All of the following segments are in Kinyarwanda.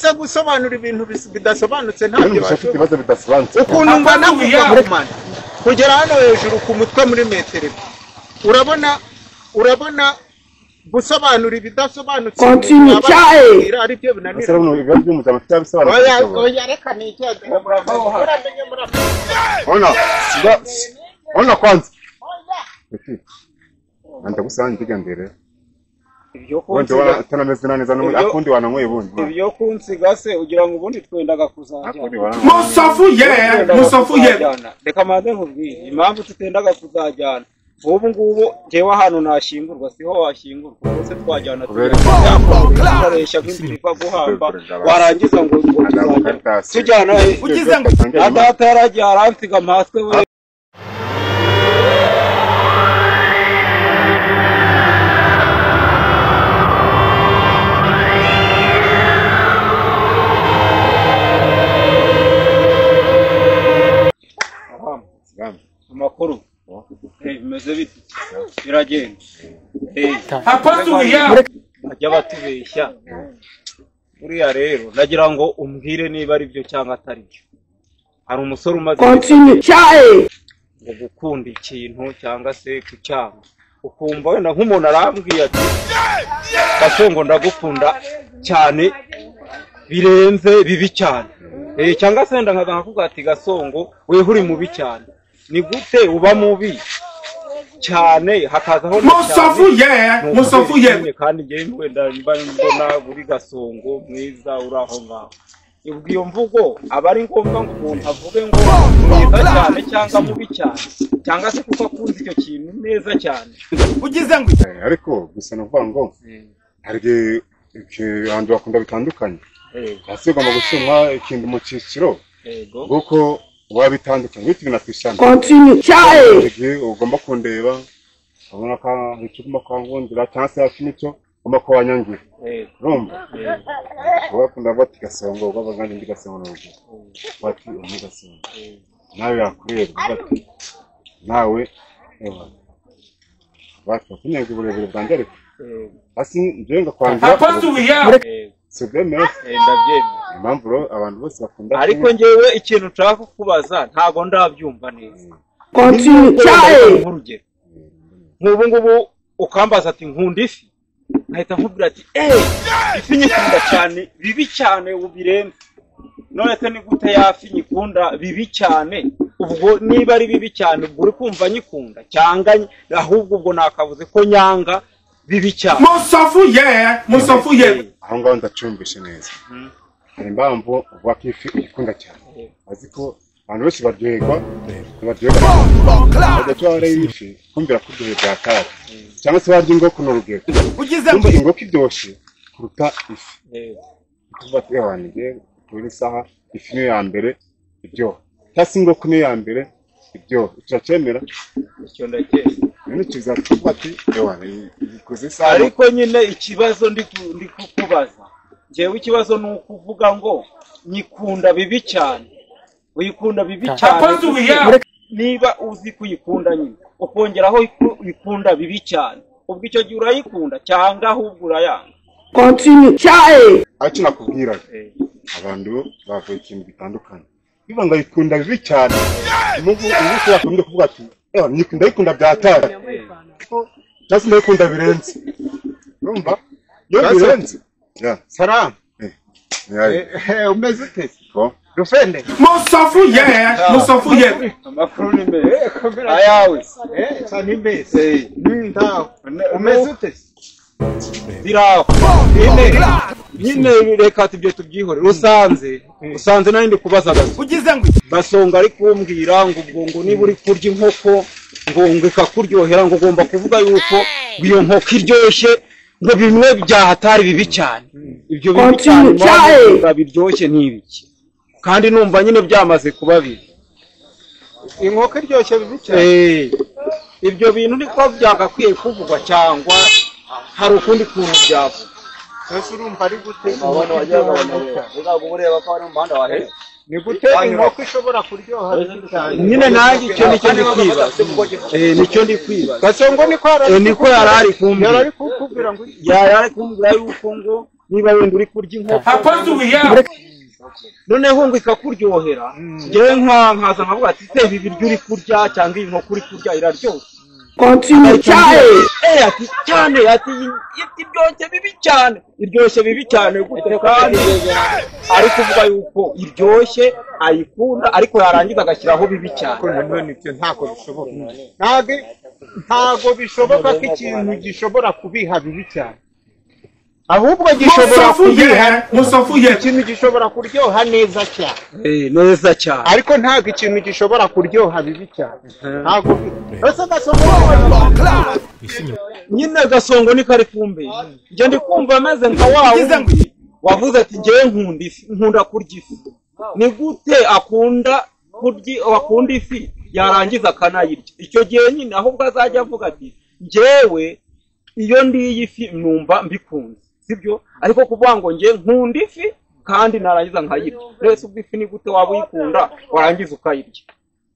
se gusobanura ibintu bidasobanutse ntabyo bashaka ibibazo bidasobanutse ukuntu ngana kumana kugera hano hejuru ku mutwe muri metero urabona gusobanura ibidasobanutse ari byo binanira oya reka ni icyago uramenye ona kwanza anda gusanga igambere ibyo kunsiga tanameze neza no akundi wanamwe bundi ibyo kunsiga se ugira ngo ubundi twendaga kuzajyana musafuye reka maze nkubwire impamvu tutendaga kuzajyana ubu ngubu jewe hano nashingurwa siho washingurwa bose twajyana tukoresha nk'indirika guhamba warangiza ngo tujyana ugize ngo data yaragiye aransiga amaswe we amakuru bimeze biti biragenda bajya batubeshya uriya rero nagira ngo umbwire niba ari byo cyangwa atari byo hari umusore umaze ngo gukunda ikintu cyangwa se kucyanga ukumva wenda nk'umuntu arambwiye ati Gasongo ndagukunda cyane birenze bibi cyane cyangwa se wenda nkavuga ati Gasongo wewe uri mubi cyane ni gute uba mubi cyane hakazaho musafuye kandi ngiye wenda mbona buri Gasongo mwiza uraho ngaho iyo mvugo aba ari ngombwa ngo umuntu avuge ngo mwiza cyane cyangwa mubi cyane cyangwa se kuko akunze icyo kintu neza cyane ugize ngo ariko gusa navuga ngo hari abantu bakunda bitandukanye hasi ugomba gusoma ikintu mu cyiciro kuko wabitandukanye bityo natwishana ugomba kundeba ubona ko icyo kwangundira cyangwa se hafi n'icyo ugomba ko wanyangira urumva wakunda bati Gasongo ubwo ngandi ndi Gasongo n'ubwo bati umi Gasongo nawe yakureba bati nawe bati kunyaga uburebure bwanjye ariko hasi njenga kwangira Sebemese impamvu abantu bose bakunda ariko ngewe ikintu nshaka kukubaza ntago ndabyumva neza nk'ubu ngubu ukambaza ati nkunda ifi nkahita nkubwira ati ifi nyikunda cyane bibi cyane ubirenze none se ni gute yafi nyikunda bibi cyane ubwo niba ari bibi cyane ubwo uri kumva nyikunda cyangwa ahubwo ubwo nakavuze ko nyanga bibi cyane musafuye aho ngaho ndacumbishe neza hari impamvu uvuga ko ifi uyikunda cyane azi ko abantu benshi baryoherwa badacyo bareba ifi kumvira ko uryohe bwa kare cyangwa se warya ingoko n'urugero ugize ngo ingoko iryoshye kuruta ifi kuvuga ati wanjye kuri isaha ifi niyo ya mbere iryoha cyangwa se ingoko niyo ya mbere iryoha turacyemera icyo ndakeka none tuzavuga ati ikoze isaha ariko nyine ikibazo ndi kukubaza ngewe ikibazo ni ukuvuga ngo nyikunda bibi cyane uyikunda bibi cyane niba uzi kuyikunda nyine ukongeraho uyikunda bibi cyane ubwo icyo gihe urayikunda cyangwa ahubwo urayanga ariko nakubwiraga abantu bavuye ikintu bitandukanye biba ngo ayikunda bibi cyane ubu bakunda kuvuga ati ndayikunda byatara cyangwa se ndayikunda birenze urumva iyo birenze salamu umeze ute Rufende musafuye amakuru ni meza ayawe ni meza ndaho umeze ute biraho nyine reka tubye tubyihore usanze nari ndi kubaza ugize ngo Gasongo ari kumbwira ngo ubwo niba uri kurya inkoko ngo ikakuryohera ngo ugomba kuvuga yuko iyo nkoko iryoshye ngo bimwe byahatari bibi cyane ibyo bibi cyane biryoshye n'ibiki kandi numva nyine byamaze kuba bibi inkoko iryoshye bibi cyane ibyo bintu niko byagakwiye kuvugwa cyangwa hari ukundi kuntu byavuga ese urumva ari gute abantu bajyaga ureba ko ari mu muhanda wahe ni gute inkoko ishobora kuryoha nyine nanjye icyo nicyo ndi kwibaza nicyo ndi kwibaza Gasongo niko yarari kumbwira ngo yarari kumbwira yuko ngo niba wenda uri kurya inkoko Apostle yeah. noneho ngo ikakuryohera ngewe nkaza nkavuga ati se ibi biryo uri kurya cyangwa iyi nkoko uri kurya iraryoshye Continue cyane. Ati cyane ati iryoshye bibi cyane gute kandi ari kuvuga yuko iryoshye ayikunda ariko yarangiza agashyiraho bibi cyane none ibyo ntabwo bishoboka ntabwo bishoboka ko ikintu gishobora kubiha bibi cyane ahubwo gishobora kubiha ikintu gishobora kuryoha neza cyane neza cyane ariko ntabwo ikintu gishobora kuryoha bibi cyane ntabwo ese nyine gasongo ni kari kumbe njye ndi kumva ameze nka wawe wavuze ati ngewe nkunda kurya ifi ni gute akunda ifi yarangiza akanayirya icyo gihe nyine ahubwo azajya avuga ati ngewe iyo ndiye ifi numva mbikunze sibyo ariko kuvuga ngo ngewe nkunda ifi kandi narangiza nkayirya rese ubwo ifi ni gute waba uyikunda warangiza ukayirya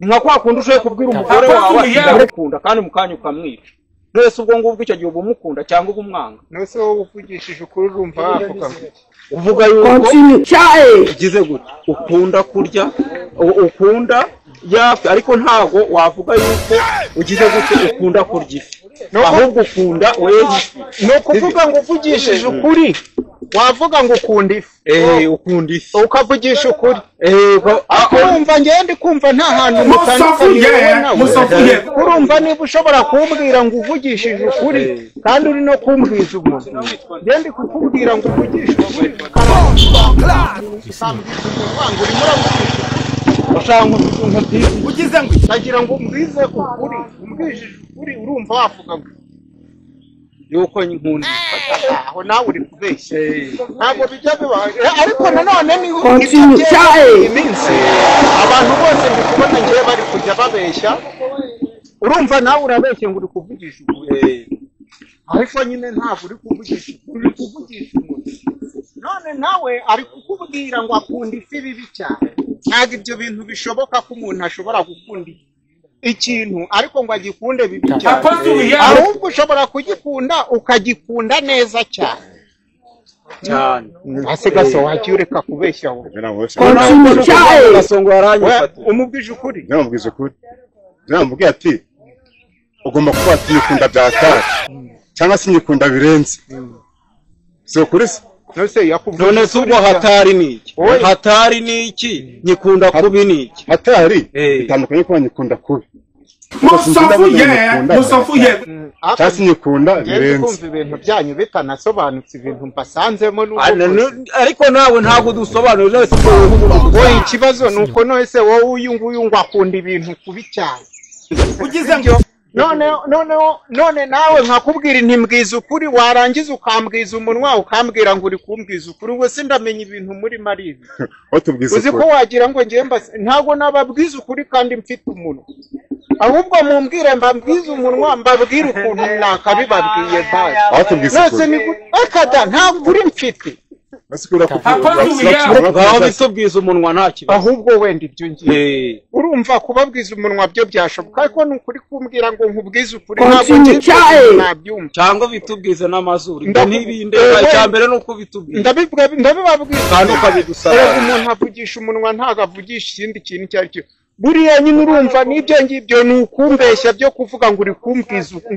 ni nka kwa kundi ushoboye kubwira umugore wawe ndamukunda kandi mukanya ukamwica rese ubwo ngubwo icyo gihe uba umukunda cyangwa uba umwanga nose wowe uvugishije ukuri urumva wavuga ngo uvuga yuko ugize gute ukunda kurya ukunda yafi ariko ntago wavuga yuko ugize gute ukunda kurya ifi ahubwo ukunda wewe no kuvuga ngo uvugishije ukuri wavuga ngo ukunda ifi ukunda ifi ukavugisha ukuri akumva ngende kumva nta hantu mutandukanye urumva niba ushobora kumbwira ngo uvugishije ukuri kandi uri no kumbwiza umuntu ngende kukubwira ngo uvugishe ukuri ugize ngo ndagira ngo umbwize ukuri umbwishije ukuri urumva wavuga ngo yuko nkunda aho nawe uri kubeshya ntabwo bijya bibaye ariko nanone ni iminsi abantu bose ndi kubona ngewe bari kujya babeshya urumva nawe urabeshye ngo uri kuvugisha ukuri ariko nyine ntabwo uri kuvugisha ukuri uri kuvugisha umuntu none nawe ari kukubwira ngo akunda ifi bibi cyane ntabwo ibyo bintu bishoboka ko umuntu ashobora gukunda ikintu ariko ngo agikunde bibi cyane ahubwo ushobora kugikunda ukagikunda neza cyane ase gaso wagiye ureka kubeshya aho gasongo yaranyifata umubwije ukuri namubwiza ukuri namubwiye ati ugomba kuba ati yikunda byatara cyangwa se yikunda birenze so kuri se none se ubwo hatari ni iki hatari ni iki nyikunda kubi ni iki hatari bitandukanye kuba nyikunda kubi musafuye cyasi nyikunda birenze kumva ibintu byanyu bitanasobanutse ibintu mbasanzemo ariko nawe ntabwo dusobanurira wese wowe ikibazo nuko nose wowe uyu nguyu ngo akunda ibintu kubi cyane ugize ngo none nawe nkakubwira intimbwiza ukuri warangiza ukambwiza umunwa ukambwira ngo uri kumbwiza ukuri ubwo sindamenya ibintu muri maribi uzi ko wagira ngo ngiye ntabwo nababwiza ukuri kandi mfite umunwa ahubwo mumbwire mbabwiza umunwa mbabwire ukuntu nakabibabwiye nose ni akada ntabwo uri mfite bitubwiza umunwa nta kibazo ahubwo wenda ibyo ngiye urumva kubabwiza umunwa byo byashoboka ariko ni ukuri kumbwira ngo nkubwize ukuri ntabwo nabyumva cyangwa bitubwize n'amazuru n'ibindi cya mbere ni uko bitubwiza ndabibabwiza kandi ukabidusaba umuntu avugisha umunwa ntabwo avugisha ikindi kintu icyo ari cyo buriya nyine urumva n'ibyo ngibyo ni ukumbeshya byo kuvuga ngo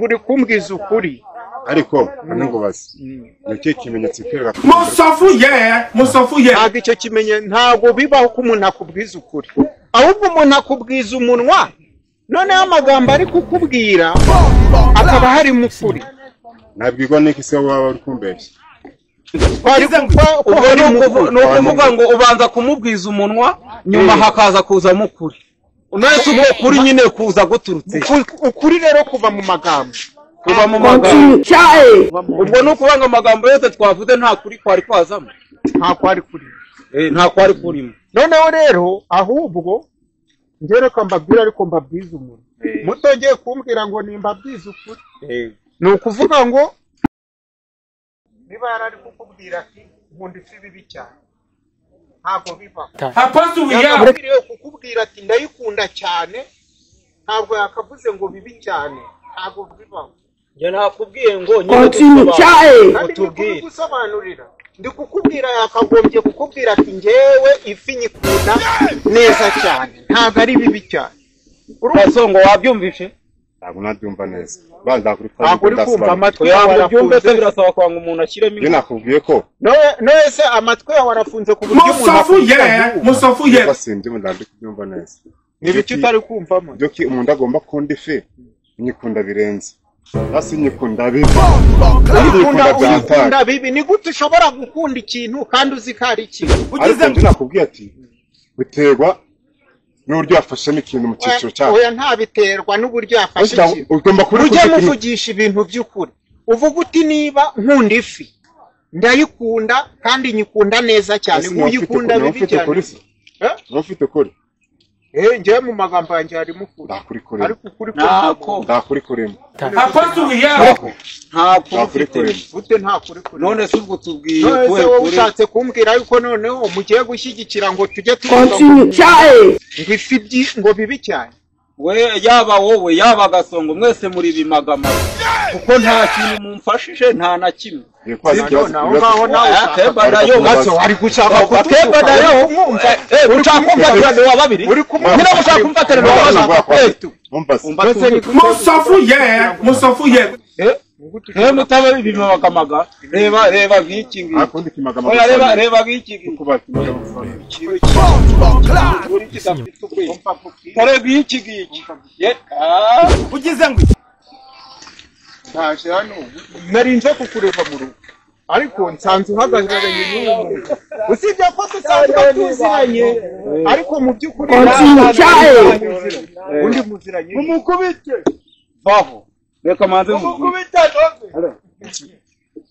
uri kumbwiza ukuri ariko ngo basi nicyo kimenyetso kwereka musafuye ntabwo icyo kimenyetso ntabwo bibaho ko umuntu akubwiza ukuri ahubwo umuntu akubwiza umunwa noneho amagambo ari kukubwira akaba harimo ukuri nabwirwa n'iki se waba uri kumbeshya ni ukuvuga ngo ubanza kumubwiza umunwa nyuma hakaza kuzamo ukuri unahise ubwo ukuri nyine kuza guturutse ukuri rero kuva mu magambo kuva mu magambo ubwo ni ukuvuga ngo amagambo yose twavuze nta kuri kwari kwazamo nta kwari kuri nta kwari kurimo noneho rero ahubwo ngereka mbabwira ariko mbabwiza umuntu mutongeye kumbwira ngo nimbabwiza ukuri ni ukuvuga ngo niba yarari kukubwira ati nkunda ifi bibi cyane ntabwo bibaho yakakwiriye kukubwira ati ndayikunda cyane ntabwo yakavuze ngo bibi cyane ntabwo bibaho njye nakubwiye ngo nyine tubwire gusobanurira ndi kukubwira yakagombye kukubwira ati ngewe ifi nyikunda neza cyane ntabwo ari bibi cyane Gasongo wabyumvishe ntabwo nabyumva neza banza kuri ntabwo uri kumva amatwi yawe yawe byumve se arafunze birasaba kwanga umuntu ashyiremo iyo nakubwiye ko none se amatwi yawe arafunze ku buryo umuntu musofuye basinze mu ndandi kubyumva neza n'ibiki utari kumvamo byo ki umuntu agomba kunda ifi nyikunda birenze basi nyikunda bibi ukunda bibi ni gute ushobora gukunda ikintu kandi uzi ko ari ikintu ariko njye nakubwiye ati biterwa n'uburyo yafashemo ikintu mu cyiciro cyawe oya ntabiterwa n'uburyo yafashe ikintu ugomba ujye muvugisha ibintu by'ukuri uvuga uti niba nkunda ifi ndayikunda kandi nyikunda neza cyane uyikunda bibi cyane ufite kuri ngewe mu magambo yanjye harimo ukuri ariko ukuri ndakuri kurimo ute nta kuri kurimo none se ubwo tubwiye none se wowe ushatse kumbwira yuko noneho mugiye gushyigikira ngo tujye Continue, cyae. ngo ifi ngo bibi cyane we yaba wowe yaba Gasongo mwese muri bimagamaga kuko nta kintu mumfashije nta na kimwe naho nawe akeba nayo maso ari gushaka akeba nayo ushaka kumfatira wa babiri nyina gushaka kumfatira wa babiri musofuye mutaba bimagamaga reba biki ngi oya reba biki ngi kare biki ngi ugize ngo ntaje hano narinje kukureba mu rugo ariko nsanze uhagararanye n'uwo muntu usibye ko dusanzwe tuziranye ariko mu by'ukuri undi muziranye umukubite vaho reka manze umukubite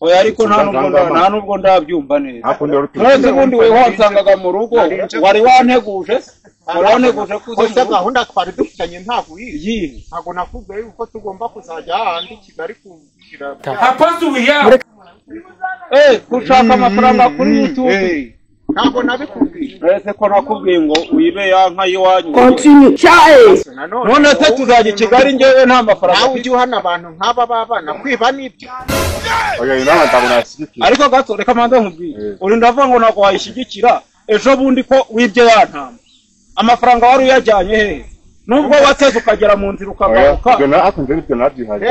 oya ariko nta nubwo ndabyumva neza none ubundi we wansangaga mu rugo wari wanteguje waranteguje kuze gahunda twari dufitanye ntabwo yiyi ntabwo nakubwiye yuko tugomba kuzajya ahandi Kigali kugira gushaka amafaranga kuri YouTube ntabwo nabikubwiye ese ko nakubwiye ngo wibe ya nka yiwanyu Continue, cyae. none se tuzajya i Kigali ngewe nta mafaranga nawe ujye uhana abantu nk'aba babana kwiba n'ibyo ariko gato reka manze nkubwiye uri ndavuga ngo ntabwo wayishyigikira ejo bundi ko wibye ya ntama amafaranga wari uyajyanye hehe nubwo wateze ukagera mu nzira ukagaruka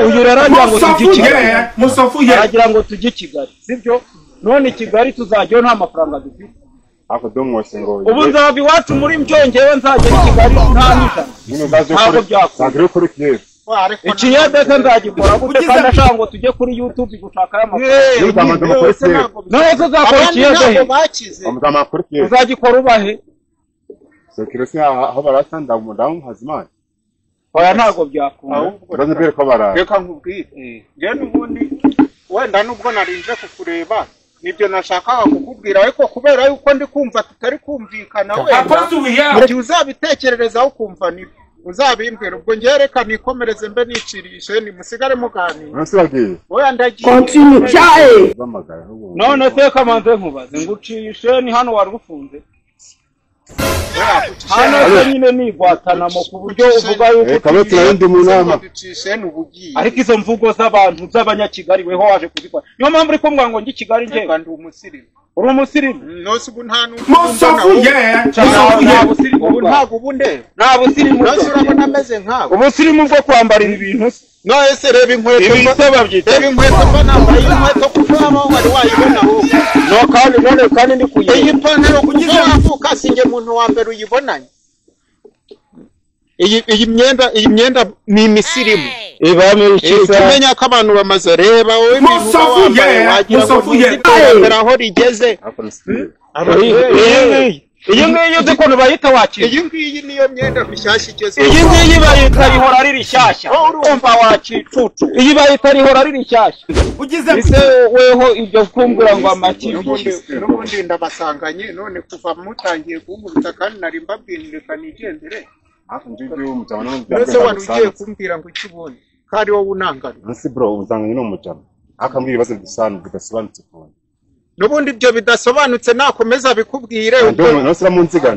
uyu rero agira ngo tujye i Kigali aragira ngo tujye i Kigali sibyo none i Kigali tuzajyayo nta mafaranga dufite ubu nzaba iwacu muri Mbyongewe nzagera i Kigali nta n'ijana ntabwo byakora ikiyedeke nzagikora gute kandi ashaka ngo tujye kuri YouTube gushaka y'amafaranga none tuzakora ikiyedeke uzagikora ubahe sekiresi aho barasanda umudamu hazimana oya ntabwo byakunda bazabere ko bara reka nkubwire nge n'ubundi wenda nubwo narinje kukureba nibyo nashakaga kukubwira ariko kubera yuko ndi kumva tutari kumvikana wenda uzabitekererezaho ukumva nibyo uzabimbwira ubwo ngewe reka nikomereze mbe nicirishe nimusigare muganira oya ndagiye Continue, cyae. none se kamanze nkubaze ngucishe ni hano wari ufunze hano nyine nigwatanamo ku buryo uvuga yuko ariko izo mvugo z'abantu z'abanyakigali weho waje kuzikora niyo mpamvu uri kumbwira ngo njye i Kigali njye kandi umusirimu uri umusirimu nose ubu nta musofuye ntabwo ubu ndeba nta busirimu nose urabona ameze nk'abo ubusirimu bwo kwambarira ibintu nose reba inkweto reba inkweto mba nambaye inkweto kuko haba wari wayibona wowe no kandi ndi kuyibona iyi pantaro kuko wavuka sinjye muntu wa mbere uyibonanye iyi myenda ni imisirimu tumenya ko abantu bamaze reba wowe musofuye aho rigeze iyi ngiyi uzi ukuntu bayita wakira iyi ngiyi niyo myenda mishyashya igeze iyi ngiyi bayita rihora ari rishyashya urumva wakicucu iyi bayita rihora ari rishyashya ese weho ibyo kumbwira ngo n'ubundi ndabasanganye none kuva mutangiye kunkubita kandi nari mbabwirika nigendere mbese wari ugiye kumbwira ngo iki ubundi kandi wowe unangana nasi bro uzanganye n'umujama akambwira ibibazo bidasobanutse kubona n'ubundi ibyo bidasobanutse nakomeza bikubwire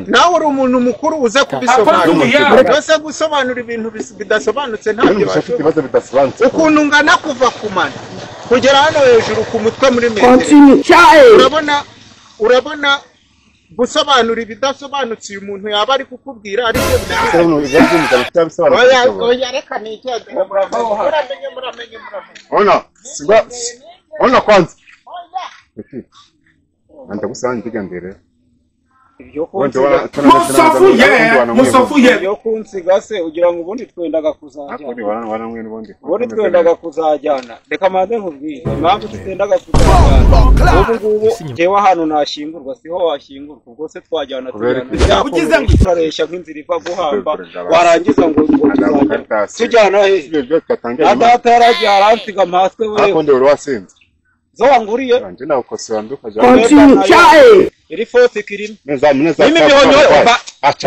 nawe uri umuntu mukuru uze kubisobanura byose gusobanura ibintu bidasobanutse ntabyo ibibazo bidasobanutse ukuntu ungana kuva ku mano kugera hano hejuru ku mutwe muri metero. Continue. Urabona gusobanura ibidasobanutse uyu muntu yaba ari kukubwira ari byo oya reka nigende muramenye ona kwanza ndagusanga ndigendere yo kunsiga se ugira ngo ubundi twendaga kuzajyana reka manze nkubwire impamvu tutendaga kuzajyana ubu ngubu jewe ahantu nashingurwa siho washingurwa ubwo se twajyana tujyana turaresha nk'inzira iva guhamba warangiza ngo tujyana he data yaragiye aransiga amaswe wewe zo wanguriye Continue. iri fosi kirimo nimi bihonyo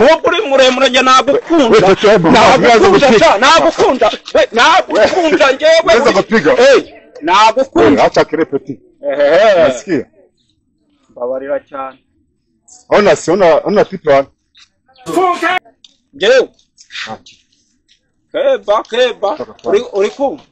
wowe uri muremure njye nagukunda njyewe nagukunda acha kirepeti nasikia babarira cyane ona pipa njyewe keba uri kumva